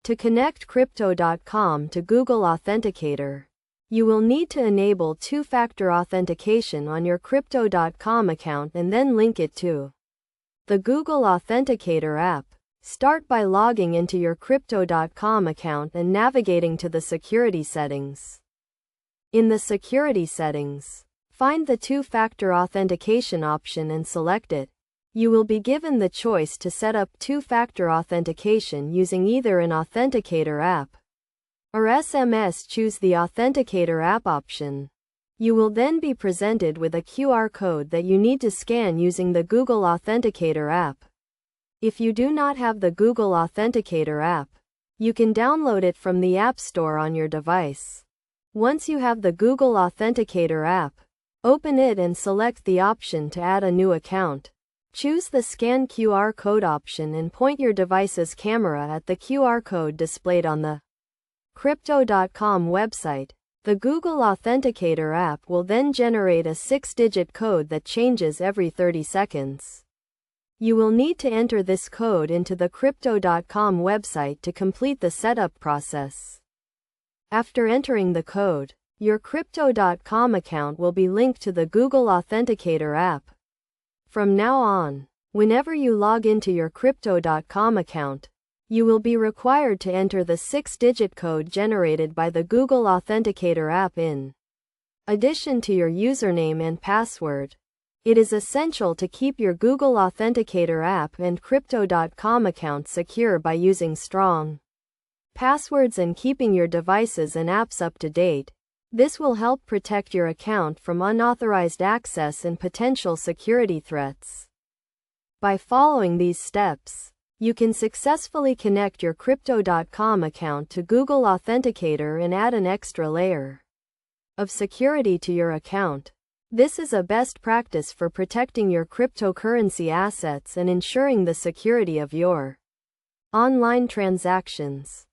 To connect Crypto.com to Google Authenticator, you will need to enable two-factor authentication on your Crypto.com account and then link it to the Google Authenticator app. Start by logging into your Crypto.com account and navigating to the security settings. In the security settings, find the two-factor authentication option and select it. You will be given the choice to set up two-factor authentication using either an Authenticator app or SMS. Choose the Authenticator app option. You will then be presented with a QR code that you need to scan using the Google Authenticator app. If you do not have the Google Authenticator app, you can download it from the App Store on your device. Once you have the Google Authenticator app, open it and select the option to add a new account. Choose the Scan QR code option and point your device's camera at the QR code displayed on the Crypto.com website. The Google Authenticator app will then generate a 6-digit code that changes every 30 seconds. You will need to enter this code into the Crypto.com website to complete the setup process. After entering the code, your Crypto.com account will be linked to the Google Authenticator app. From now on, whenever you log into your Crypto.com account, you will be required to enter the 6-digit code generated by the Google Authenticator app in addition to your username and password. It is essential to keep your Google Authenticator app and Crypto.com account secure by using strong passwords and keeping your devices and apps up to date. This will help protect your account from unauthorized access and potential security threats. By following these steps, you can successfully connect your Crypto.com account to Google Authenticator and add an extra layer of security to your account. This is a best practice for protecting your cryptocurrency assets and ensuring the security of your online transactions.